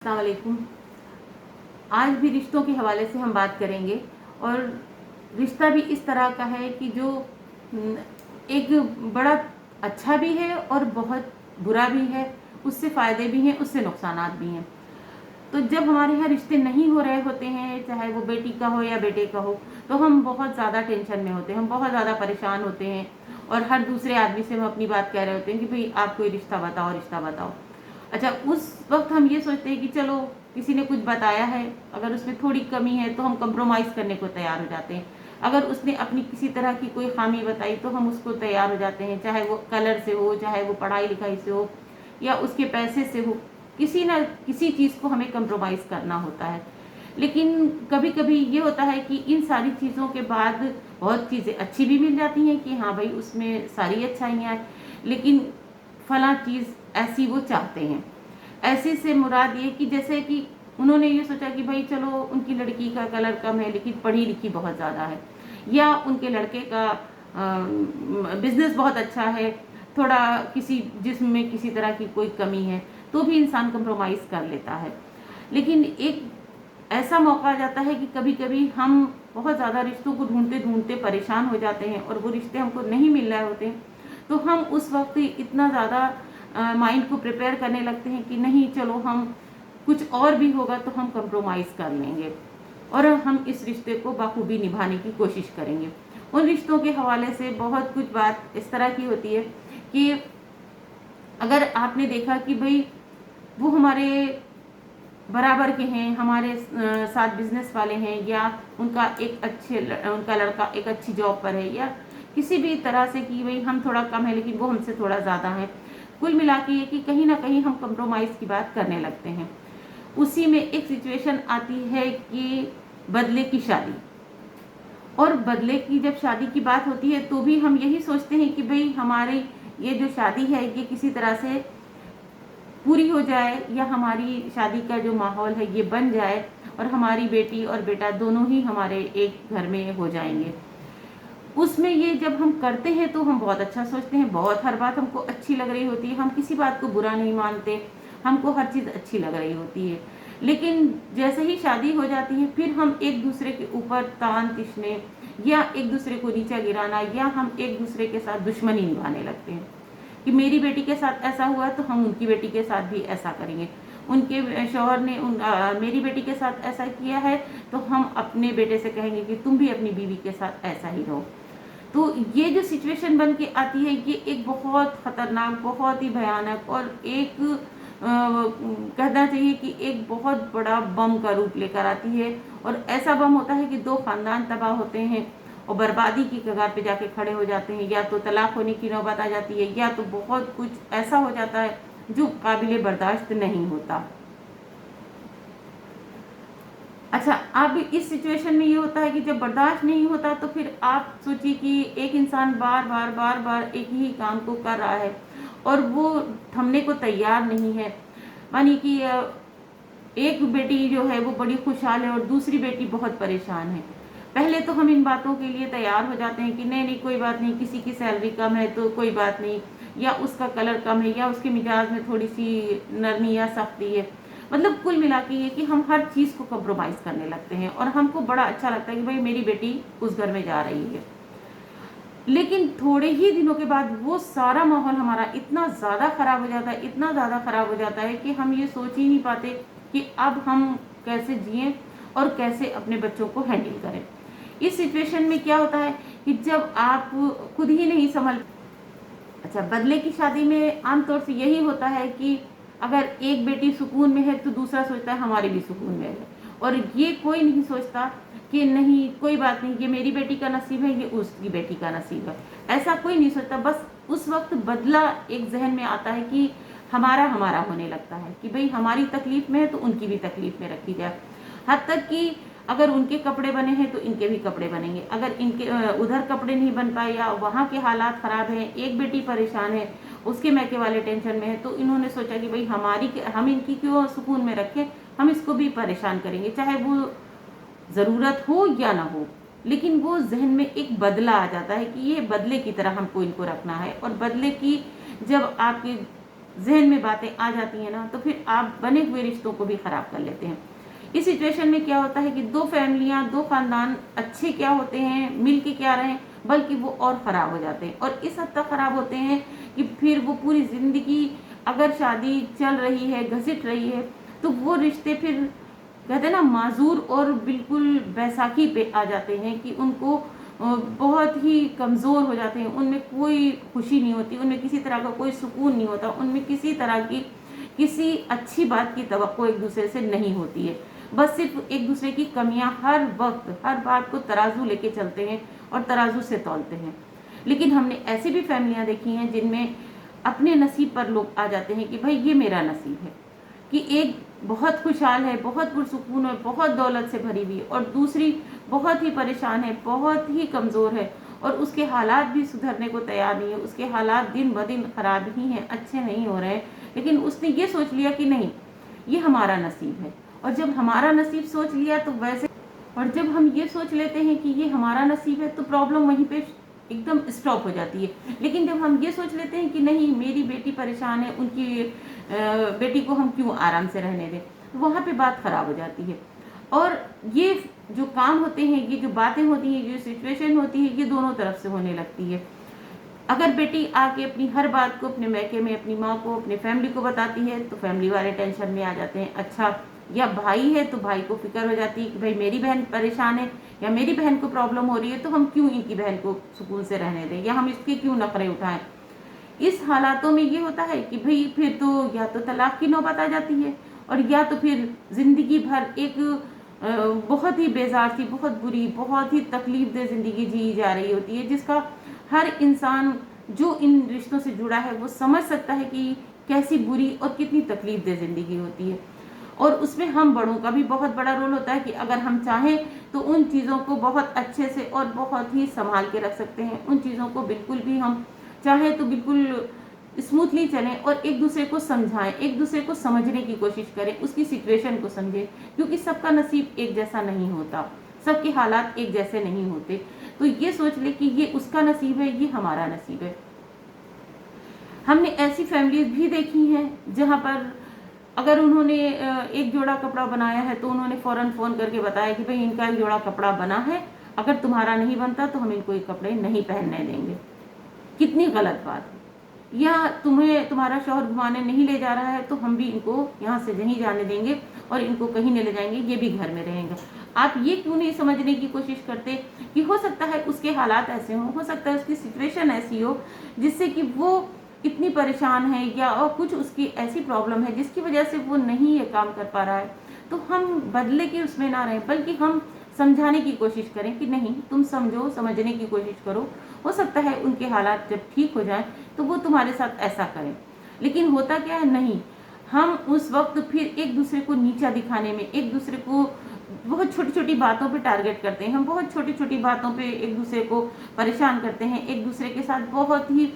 अस्सलाम वालेकुम। आज भी रिश्तों के हवाले से हम बात करेंगे और रिश्ता भी इस तरह का है कि जो एक बड़ा अच्छा भी है और बहुत बुरा भी है। उससे फ़ायदे भी हैं, उससे नुकसानात भी हैं। तो जब हमारे यहाँ रिश्ते नहीं हो रहे होते हैं, चाहे वो बेटी का हो या बेटे का हो, तो हम बहुत ज़्यादा टेंशन में होते हैं, हम बहुत ज़्यादा परेशान होते हैं और हर दूसरे आदमी से हम अपनी बात कह रहे होते हैं कि भाई आप कोई रिश्ता बताओ, रिश्ता बताओ। अच्छा, उस वक्त हम ये सोचते हैं कि चलो किसी ने कुछ बताया है, अगर उसमें थोड़ी कमी है तो हम कंप्रोमाइज़ करने को तैयार हो जाते हैं। अगर उसने अपनी किसी तरह की कोई खामी बताई तो हम उसको तैयार हो जाते हैं, चाहे वो कलर से हो, चाहे वो पढ़ाई लिखाई से हो या उसके पैसे से हो। किसी न किसी चीज़ को हमें कंप्रोमाइज़ करना होता है। लेकिन कभी कभी ये होता है कि इन सारी चीज़ों के बाद बहुत चीज़ें अच्छी भी मिल जाती हैं कि हाँ भाई उसमें सारी अच्छाइयाँ हैं, लेकिन फला चीज़ ऐसी वो चाहते हैं। ऐसे से मुराद ये कि जैसे कि उन्होंने ये सोचा कि भाई चलो उनकी लड़की का कलर कम है लेकिन पढ़ी लिखी बहुत ज़्यादा है, या उनके लड़के का बिजनेस बहुत अच्छा है, थोड़ा किसी जिस्म में किसी तरह की कोई कमी है, तो भी इंसान कंप्रोमाइज़ कर लेता है। लेकिन एक ऐसा मौका आ जाता है कि कभी कभी हम बहुत ज़्यादा रिश्तों को ढूंढते ढूंढते परेशान हो जाते हैं और वो रिश्ते हमको नहीं मिल रहे होते हैं, तो हम उस वक्त इतना ज़्यादा माइंड को प्रिपेयर करने लगते हैं कि नहीं चलो हम कुछ और भी होगा तो हम कंप्रोमाइज़ कर लेंगे और हम इस रिश्ते को बखूबी निभाने की कोशिश करेंगे। उन रिश्तों के हवाले से बहुत कुछ बात इस तरह की होती है कि अगर आपने देखा कि भाई वो हमारे बराबर के हैं, हमारे साथ बिजनेस वाले हैं, या उनका लड़का एक अच्छी जॉब पर है, या किसी भी तरह से कि भाई हम थोड़ा कम है लेकिन वो हमसे थोड़ा ज़्यादा है, कुल मिला के ये कि कहीं ना कहीं हम कंप्रोमाइज़ की बात करने लगते हैं। उसी में एक सिचुएशन आती है कि बदले की शादी। और बदले की जब शादी की बात होती है तो भी हम यही सोचते हैं कि भाई हमारी ये जो शादी है ये किसी तरह से पूरी हो जाए, या हमारी शादी का जो माहौल है ये बन जाए और हमारी बेटी और बेटा दोनों ही हमारे एक घर में हो जाएंगे। उसमें ये जब हम करते हैं तो हम बहुत अच्छा सोचते हैं, बहुत हर बात हमको अच्छी लग रही होती है, हम किसी बात को बुरा नहीं मानते, हमको हर चीज़ अच्छी लग रही होती है। लेकिन जैसे ही शादी हो जाती है फिर हम एक दूसरे के ऊपर तान तिश्ने या एक दूसरे को नीचा गिराना, या हम एक दूसरे के साथ दुश्मनी निभाने लगते हैं कि मेरी बेटी के साथ ऐसा हुआ तो हम उनकी बेटी के साथ भी ऐसा करेंगे, उनके शौहर ने मेरी बेटी के साथ ऐसा किया है तो हम अपने बेटे से कहेंगे कि तुम भी अपनी बीवी के साथ ऐसा ही रहो। तो ये जो सिचुएशन बन के आती है ये एक बहुत ख़तरनाक, बहुत ही भयानक और एक कहना चाहिए कि एक बहुत बड़ा बम का रूप लेकर आती है। और ऐसा बम होता है कि दो ख़ानदान तबाह होते हैं और बर्बादी की कगार पे जाके खड़े हो जाते हैं, या तो तलाक होने की नौबत आ जाती है, या तो बहुत कुछ ऐसा हो जाता है जो काबिले बर्दाश्त नहीं होता। अच्छा, अब इस सिचुएशन में ये होता है कि जब बर्दाश्त नहीं होता तो फिर आप सोचिए कि एक इंसान बार बार बार बार एक ही काम को कर रहा है और वो थमने को तैयार नहीं है। मानिए कि एक बेटी जो है वो बड़ी खुशहाल है और दूसरी बेटी बहुत परेशान है। पहले तो हम इन बातों के लिए तैयार हो जाते हैं कि नहीं नहीं कोई बात नहीं, किसी की सैलरी कम है तो कोई बात नहीं, या उसका कलर कम है, या उसके मिजाज में थोड़ी सी नरमी या सख्ती है। मतलब कुल मिला के ये कि हम हर चीज़ को कंप्रोमाइज़ करने लगते हैं और हमको बड़ा अच्छा लगता है कि भाई मेरी बेटी उस घर में जा रही है। लेकिन थोड़े ही दिनों के बाद वो सारा माहौल हमारा इतना ज़्यादा ख़राब हो जाता है, इतना ज़्यादा ख़राब हो जाता है कि हम ये सोच ही नहीं पाते कि अब हम कैसे जिएं और कैसे अपने बच्चों को हैंडल करें। इस सिचुएशन में क्या होता है कि जब आप खुद ही नहीं संभल। अच्छा, बदले की शादी में आमतौर से यही होता है कि अगर एक बेटी सुकून में है तो दूसरा सोचता है हमारी भी सुकून में है, और ये कोई नहीं सोचता कि नहीं कोई बात नहीं, ये मेरी बेटी का नसीब है, ये उसकी बेटी का नसीब है। ऐसा कोई नहीं सोचता। बस उस वक्त बदला एक जहन में आता है कि हमारा हमारा होने लगता है कि भाई हमारी तकलीफ में है तो उनकी भी तकलीफ में रखी जाए। हद तक कि अगर उनके कपड़े बने हैं तो इनके भी कपड़े बनेंगे, अगर इनके उधर कपड़े नहीं बन पाए या वहाँ के हालात ख़राब हैं, एक बेटी परेशान है, उसके मैके वाले टेंशन में है, तो इन्होंने सोचा कि भाई हम इनकी क्यों सुकून में रखें, हम इसको भी परेशान करेंगे, चाहे वो ज़रूरत हो या ना हो। लेकिन वो जहन में एक बदला आ जाता है कि ये बदले की तरह हमको इनको रखना है। और बदले की जब आपके ज़हन में बातें आ जाती हैं ना, तो फिर आप बने हुए रिश्तों को भी ख़राब कर लेते हैं। इस सिचुएशन में क्या होता है कि 2 फैमिलियाँ, 2 ख़ानदान अच्छे क्या होते हैं, मिल के क्या रहें, बल्कि वो और ख़राब हो जाते हैं, और इस हद तक ख़राब होते हैं कि फिर वो पूरी ज़िंदगी, अगर शादी चल रही है, घसीट रही है, तो वो रिश्ते फिर कहते हैं ना माज़ूर और बिल्कुल बैसाखी पे आ जाते हैं कि उनको बहुत ही कमज़ोर हो जाते हैं। उनमें कोई खुशी नहीं होती, उनमें किसी तरह का कोई सुकून नहीं होता, उनमें किसी तरह की किसी अच्छी बात की तवक्को एक दूसरे से नहीं होती है। बस सिर्फ एक दूसरे की कमियां हर वक्त, हर बात को तराजू लेके चलते हैं और तराजू से तौलते हैं। लेकिन हमने ऐसी भी फैमिलियां देखी हैं जिनमें अपने नसीब पर लोग आ जाते हैं कि भाई ये मेरा नसीब है, कि एक बहुत खुशहाल है, बहुत पुरसुकून है, बहुत दौलत से भरी हुई है, और दूसरी बहुत ही परेशान है, बहुत ही कमज़ोर है, और उसके हालात भी सुधरने को तैयार नहीं है, उसके हालात दिन ब दिन ख़राब ही हैं, अच्छे नहीं हो रहे हैं। लेकिन उसने ये सोच लिया कि नहीं, ये हमारा नसीब है। और जब हमारा नसीब सोच लिया तो वैसे, और जब हम ये सोच लेते हैं कि ये हमारा नसीब है, तो प्रॉब्लम वहीं पे एकदम स्टॉप हो जाती है। लेकिन जब हम ये सोच लेते हैं कि नहीं, मेरी बेटी परेशान है, उनकी बेटी को हम क्यों आराम से रहने दें, तो वहाँ पे बात ख़राब हो जाती है। और ये जो काम होते हैं, ये जो बातें होती हैं, जो सिचुएशन होती है, ये दोनों तरफ से होने लगती है। अगर बेटी आके अपनी हर बात को अपने मैके में अपनी माँ को, अपने फैमिली को बताती है, तो फैमिली वाले टेंशन में आ जाते हैं। अच्छा, या भाई है तो भाई को फिक्र हो जाती है कि भाई मेरी बहन परेशान है, या मेरी बहन को प्रॉब्लम हो रही है, तो हम क्यों इनकी बहन को सुकून से रहने दें, या हम इसके क्यों नखरे उठाएं। इस हालातों में ये होता है कि भाई फिर तो या तो तलाक की नौबत आ जाती है, और या तो फिर जिंदगी भर एक बहुत ही बेजार सी, बहुत बुरी, बहुत ही तकलीफ दे जिंदगी जी जा रही होती है, जिसका हर इंसान जो इन रिश्तों से जुड़ा है वो समझ सकता है कि कैसी बुरी और कितनी तकलीफ दे जिंदगी होती है। और उसमें हम बड़ों का भी बहुत बड़ा रोल होता है कि अगर हम चाहें तो उन चीज़ों को बहुत अच्छे से और बहुत ही संभाल के रख सकते हैं। उन चीज़ों को बिल्कुल भी हम चाहें तो बिल्कुल स्मूथली चलें, और एक दूसरे को समझाएं, एक दूसरे को समझने की कोशिश करें, उसकी सिचुएशन को समझें, क्योंकि सबका नसीब एक जैसा नहीं होता, सबके हालात एक जैसे नहीं होते। तो ये सोच ले कि ये उसका नसीब है, ये हमारा नसीब है। हमने ऐसी फैमिलीज भी देखी हैं जहाँ पर अगर उन्होंने एक जोड़ा कपड़ा बनाया है, तो उन्होंने फ़ौरन फ़ोन करके बताया कि भाई इनका एक जोड़ा कपड़ा बना है, अगर तुम्हारा नहीं बनता तो हम इनको ये कपड़े नहीं पहनने देंगे। कितनी गलत बात है। या तुम्हें तुम्हारा शौहर घुमाने नहीं ले जा रहा है, तो हम भी इनको यहाँ से नहीं जाने देंगे और इनको कहीं नहीं ले जाएंगे, ये भी घर में रहेंगे। आप ये क्यों नहीं समझने की कोशिश करते कि हो सकता है उसके हालात ऐसे हों, हो सकता है उसकी सिचुएशन ऐसी हो जिससे कि वो इतनी परेशान है, या और कुछ उसकी ऐसी प्रॉब्लम है जिसकी वजह से वो नहीं ये काम कर पा रहा है। तो हम बदले के उसमें ना रहें, बल्कि हम समझाने की कोशिश करें कि नहीं, तुम समझो, समझने की कोशिश करो। हो सकता है उनके हालात जब ठीक हो जाएं तो वो तुम्हारे साथ ऐसा करें। लेकिन होता क्या है, नहीं, हम उस वक्त फिर एक दूसरे को नीचा दिखाने में, एक दूसरे को बहुत छोटी छोटी बातों पे टारगेट करते हैं। हम बहुत छोटी छोटी बातों पे एक दूसरे को परेशान करते हैं, एक दूसरे के साथ बहुत ही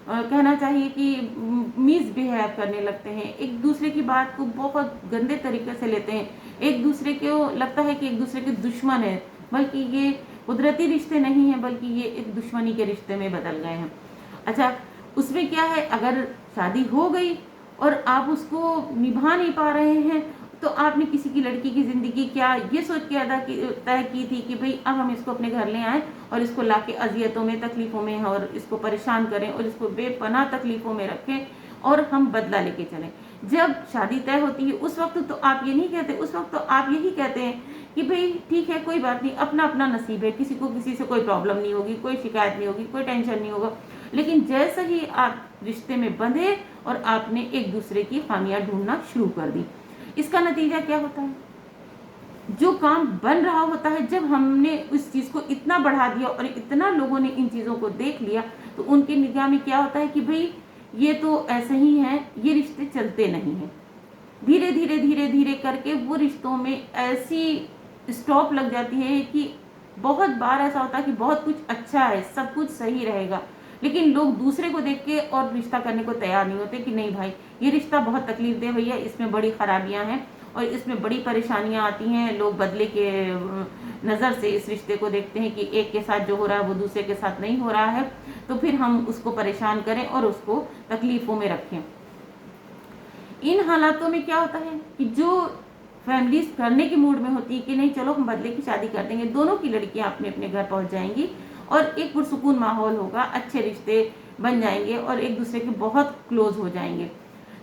कहना चाहिए कि मिस बिहेव करने लगते हैं, एक दूसरे की बात को बहुत गंदे तरीके से लेते हैं, एक दूसरे को लगता है कि एक दूसरे के दुश्मन है, बल्कि ये कुदरती रिश्ते नहीं हैं, बल्कि ये एक दुश्मनी के रिश्ते में बदल गए हैं। अच्छा, उसमें क्या है, अगर शादी हो गई और आप उसको निभा नहीं पा रहे हैं, तो आपने किसी की लड़की की ज़िंदगी क्या ये सोच के तय की थी कि भाई अब हम इसको अपने घर ले आएँ और इसको लाके अजियतों में, तकलीफ़ों में और इसको परेशान करें और इसको बेपनाह तकलीफ़ों में रखें और हम बदला लेके चलें। जब शादी तय होती है उस वक्त तो आप ये नहीं कहते, उस वक्त तो आप यही कहते हैं कि भाई ठीक है, कोई बात नहीं, अपना अपना नसीब है, किसी को किसी से कोई प्रॉब्लम नहीं होगी, कोई शिकायत नहीं होगी, कोई टेंशन नहीं होगा। लेकिन जैसे ही आप रिश्ते में बंधे और आपने एक दूसरे की खामियां ढूंढना शुरू कर दी, इसका नतीजा क्या होता है, जो काम बन रहा होता है, जब हमने उस चीज़ को इतना बढ़ा दिया और इतना लोगों ने इन चीज़ों को देख लिया, तो उनकी निगाह में क्या होता है कि भाई ये तो ऐसे ही हैं, ये रिश्ते चलते नहीं हैं। धीरे धीरे धीरे धीरे करके वो रिश्तों में ऐसी स्टॉप लग जाती है कि बहुत बार ऐसा होता है कि बहुत कुछ अच्छा है, सब कुछ सही रहेगा, लेकिन लोग दूसरे को देख के और रिश्ता करने को तैयार नहीं होते कि नहीं भाई, ये रिश्ता बहुत तकलीफ दे भैया, इसमें बड़ी खराबियां हैं और इसमें बड़ी परेशानियां आती हैं। लोग बदले के नज़र से इस रिश्ते को देखते हैं कि एक के साथ जो हो रहा है वो दूसरे के साथ नहीं हो रहा है, तो फिर हम उसको परेशान करें और उसको तकलीफ़ों में रखें। इन हालातों में क्या होता है कि जो फैमिलीज करने के मूड में होती है कि नहीं चलो हम बदले की शादी कर देंगे, दोनों की लड़कियां अपने अपने घर पहुंच जाएंगी और एक पुरसुकून माहौल होगा, अच्छे रिश्ते बन जाएंगे और एक दूसरे के बहुत क्लोज हो जाएंगे।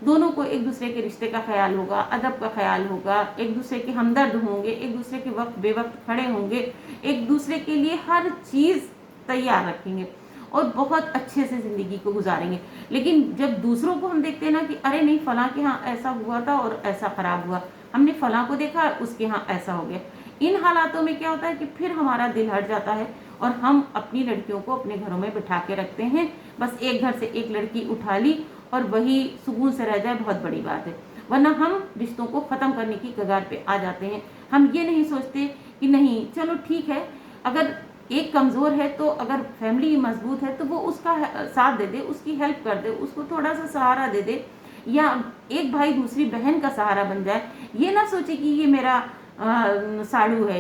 दोनों को एक दूसरे के रिश्ते का ख्याल होगा, अदब का ख्याल होगा, एक दूसरे के हमदर्द होंगे, एक दूसरे के वक्त बेवक्त खड़े होंगे, एक दूसरे के लिए हर चीज़ तैयार रखेंगे और बहुत अच्छे से ज़िंदगी को गुजारेंगे। लेकिन जब दूसरों को हम देखते हैं ना कि अरे नहीं फलां के यहाँ ऐसा हुआ था और ऐसा ख़राब हुआ, हमने फलां को देखा उसके यहाँ ऐसा हो गया, इन हालातों में क्या होता है कि फिर हमारा दिल हट जाता है और हम अपनी लड़कियों को अपने घरों में बिठा के रखते हैं। बस एक घर से एक लड़की उठा ली और वही सुकून से रह जाए, बहुत बड़ी बात है। वरना हम रिश्तों को ख़त्म करने की कगार पे आ जाते हैं। हम ये नहीं सोचते कि नहीं चलो ठीक है, अगर एक कमज़ोर है तो अगर फैमिली मजबूत है तो वो उसका साथ दे दे, उसकी हेल्प कर दे, उसको थोड़ा सा सहारा दे दे, या एक भाई दूसरी बहन का सहारा बन जाए। ये ना सोचे कि ये मेरा साड़ू है,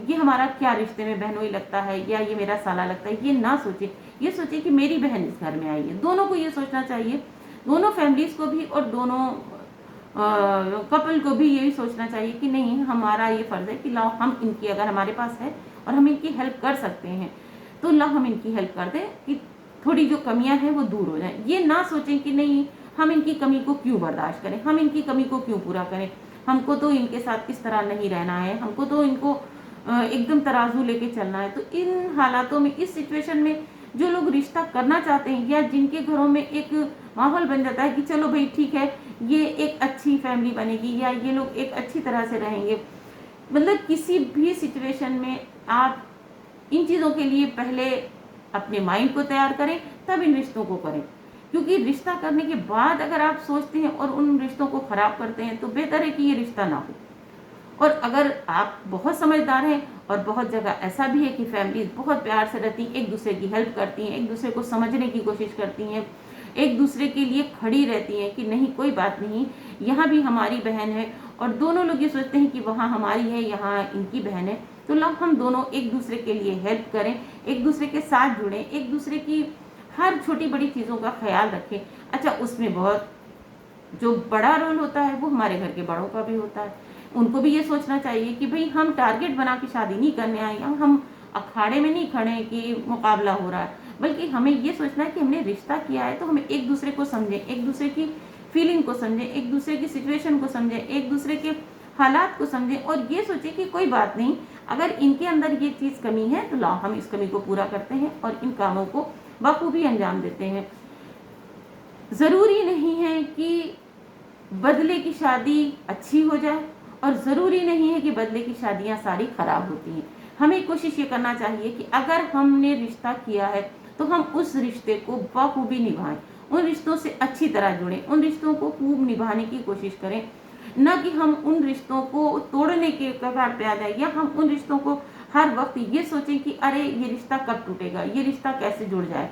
ये हमारा क्या रिश्ते में बहनोई लगता है या ये मेरा साला लगता है, ये ना सोचे। ये सोचे कि मेरी बहन इस घर में आई है। दोनों को ये सोचना चाहिए, दोनों फैमिलीज को भी और दोनों कपल को भी यही सोचना चाहिए कि नहीं हमारा ये फ़र्ज़ है कि लाओ हम इनकी, अगर हमारे पास है और हम इनकी हेल्प कर सकते हैं तो लाओ हम इनकी हेल्प कर दें कि थोड़ी जो कमियां हैं वो दूर हो जाएं। ये ना सोचें कि नहीं हम इनकी कमी को क्यों बर्दाश्त करें, हम इनकी कमी को क्यों पूरा करें, हमको तो इनके साथ इस तरह नहीं रहना है, हमको तो इनको एकदम तराजू लेके चलना है। तो इन हालातों में, इस सिचुएशन में जो लोग रिश्ता करना चाहते हैं या जिनके घरों में एक माहौल बन जाता है कि चलो भाई ठीक है ये एक अच्छी फैमिली बनेगी या ये लोग एक अच्छी तरह से रहेंगे, मतलब किसी भी सिचुएशन में आप इन चीज़ों के लिए पहले अपने माइंड को तैयार करें तब इन रिश्तों को करें। क्योंकि रिश्ता करने के बाद अगर आप सोचते हैं और उन रिश्तों को ख़राब करते हैं तो बेहतर है कि ये रिश्ता ना हो। और अगर आप बहुत समझदार हैं, और बहुत जगह ऐसा भी है कि फैमिलीज बहुत प्यार से रहती हैं, एक दूसरे की हेल्प करती हैं, एक दूसरे को समझने की कोशिश करती हैं, एक दूसरे के लिए खड़ी रहती हैं कि नहीं कोई बात नहीं, यहाँ भी हमारी बहन है, और दोनों लोग ये सोचते हैं कि वहाँ हमारी है, यहाँ इनकी बहन है, तो लो हम दोनों एक दूसरे के लिए हेल्प करें, एक दूसरे के साथ जुड़ें, एक दूसरे की हर छोटी बड़ी चीज़ों का ख्याल रखें। अच्छा, उसमें बहुत जो बड़ा रोल होता है वो हमारे घर के बड़ों का भी होता है। उनको भी ये सोचना चाहिए कि भाई हम टारगेट बना के शादी नहीं करने आए, हम अखाड़े में नहीं खड़े कि मुकाबला हो रहा है, बल्कि हमें ये सोचना है कि हमने रिश्ता किया है तो हमें एक दूसरे को समझें, एक दूसरे की फीलिंग को समझें, एक दूसरे की सिचुएशन को समझें, एक दूसरे के हालात को समझें, और ये सोचें कि कोई बात नहीं, अगर इनके अंदर ये चीज़ कमी है तो लाओ हम इस कमी को पूरा करते हैं और इन कामों को बखूबी अंजाम देते हैं। ज़रूरी नहीं है कि बदले की शादी अच्छी हो जाए और ज़रूरी नहीं है कि बदले की शादियां सारी ख़राब होती हैं। हमें कोशिश ये करना चाहिए कि अगर हमने रिश्ता किया है तो हम उस रिश्ते को बखूबी निभाएं, उन रिश्तों से अच्छी तरह जुड़ें, उन रिश्तों को खूब निभाने की कोशिश करें, न कि हम उन रिश्तों को तोड़ने के कगार पे आ जाए, या हम उन रिश्तों को हर वक्त ये सोचें कि अरे ये रिश्ता कब टूटेगा, ये रिश्ता कैसे जुड़ जाए।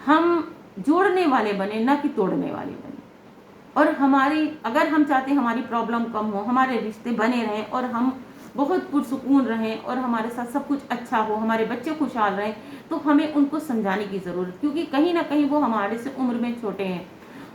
हम जोड़ने वाले बने, न कि तोड़ने वाले बने। और हमारी, अगर हम चाहते हैं हमारी प्रॉब्लम कम हो, हमारे रिश्ते बने रहें और हम बहुत पुरसुकून रहें और हमारे साथ सब कुछ अच्छा हो, हमारे बच्चे खुशहाल रहें, तो हमें उनको समझाने की ज़रूरत, क्योंकि कहीं ना कहीं वो हमारे से उम्र में छोटे हैं।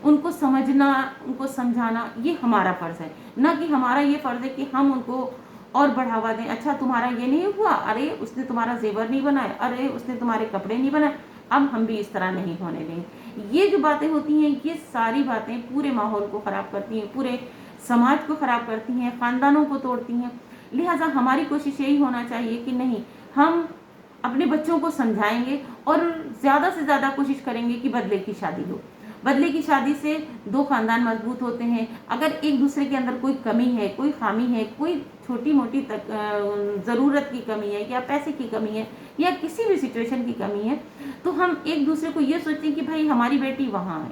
उनको समझना, उनको समझाना ये हमारा फ़र्ज़ है, ना कि हमारा ये फ़र्ज़ है कि हम उनको और बढ़ावा दें। अच्छा तुम्हारा ये नहीं हुआ, अरे उसने तुम्हारा जेवर नहीं बनाया, अरे उसने तुम्हारे कपड़े नहीं बनाए, अब हम भी इस तरह नहीं होने देंगे। ये जो बातें होती हैं, ये सारी बातें पूरे माहौल को ख़राब करती हैं, पूरे समाज को ख़राब करती हैं, ख़ानदानों को तोड़ती हैं। लिहाजा हमारी कोशिश यही होना चाहिए कि नहीं, हम अपने बच्चों को समझाएंगे और ज़्यादा से ज़्यादा कोशिश करेंगे कि बदले की शादी हो। बदले की शादी से दो ख़ानदान मजबूत होते हैं। अगर एक दूसरे के अंदर कोई कमी है, कोई खामी है, कोई छोटी मोटी ज़रूरत की कमी है, या पैसे की कमी है, या किसी भी सिचुएशन की कमी है, तो हम एक दूसरे को ये सोचें कि भाई हमारी बेटी वहाँ है,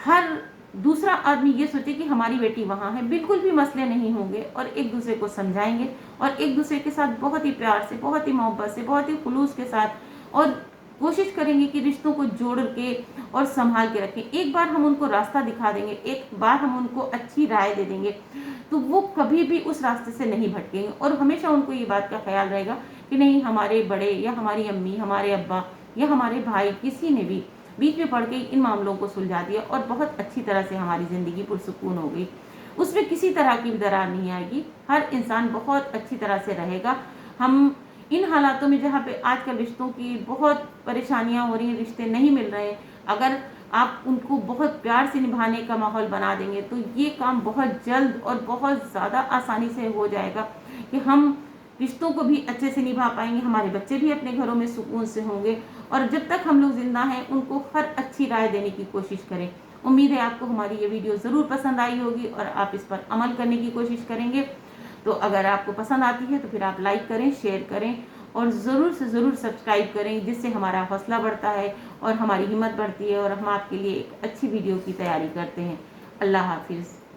हर दूसरा आदमी ये सोचे कि हमारी बेटी वहाँ है, बिल्कुल भी मसले नहीं होंगे, और एक दूसरे को समझाएंगे और एक दूसरे के साथ बहुत ही प्यार से, बहुत ही मोहब्बत से, बहुत ही खुलूस के साथ, और कोशिश करेंगे कि रिश्तों को जोड़ के और संभाल के रखें। एक बार हम उनको रास्ता दिखा देंगे, एक बार हम उनको अच्छी राय दे देंगे, तो वो कभी भी उस रास्ते से नहीं भटकेंगे, और हमेशा उनको ये बात का ख्याल रहेगा कि नहीं, हमारे बड़े या हमारी अम्मी, हमारे अब्बा या हमारे भाई, किसी ने भी बीच में पड़ के इन मामलों को सुलझा दिया और बहुत अच्छी तरह से हमारी ज़िंदगी पुरसुकून हो गई। उसमें किसी तरह की भी दरार नहीं आएगी, हर इंसान बहुत अच्छी तरह से रहेगा। हम इन हालातों में जहाँ पे आजकल रिश्तों की बहुत परेशानियाँ हो रही हैं, रिश्ते नहीं मिल रहे हैं, अगर आप उनको बहुत प्यार से निभाने का माहौल बना देंगे तो ये काम बहुत जल्द और बहुत ज़्यादा आसानी से हो जाएगा कि हम रिश्तों को भी अच्छे से निभा पाएंगे, हमारे बच्चे भी अपने घरों में सुकून से होंगे। और जब तक हम लोग जिंदा हैं उनको हर अच्छी राय देने की कोशिश करें। उम्मीद है आपको हमारी ये वीडियो ज़रूर पसंद आई होगी और आप इस पर अमल करने की कोशिश करेंगे। तो अगर आपको पसंद आती है तो फिर आप लाइक करें, शेयर करें और ज़रूर से ज़रूर सब्सक्राइब करें, जिससे हमारा हौसला बढ़ता है और हमारी हिम्मत बढ़ती है और हम आपके लिए एक अच्छी वीडियो की तैयारी करते हैं। अल्लाह हाफिज़।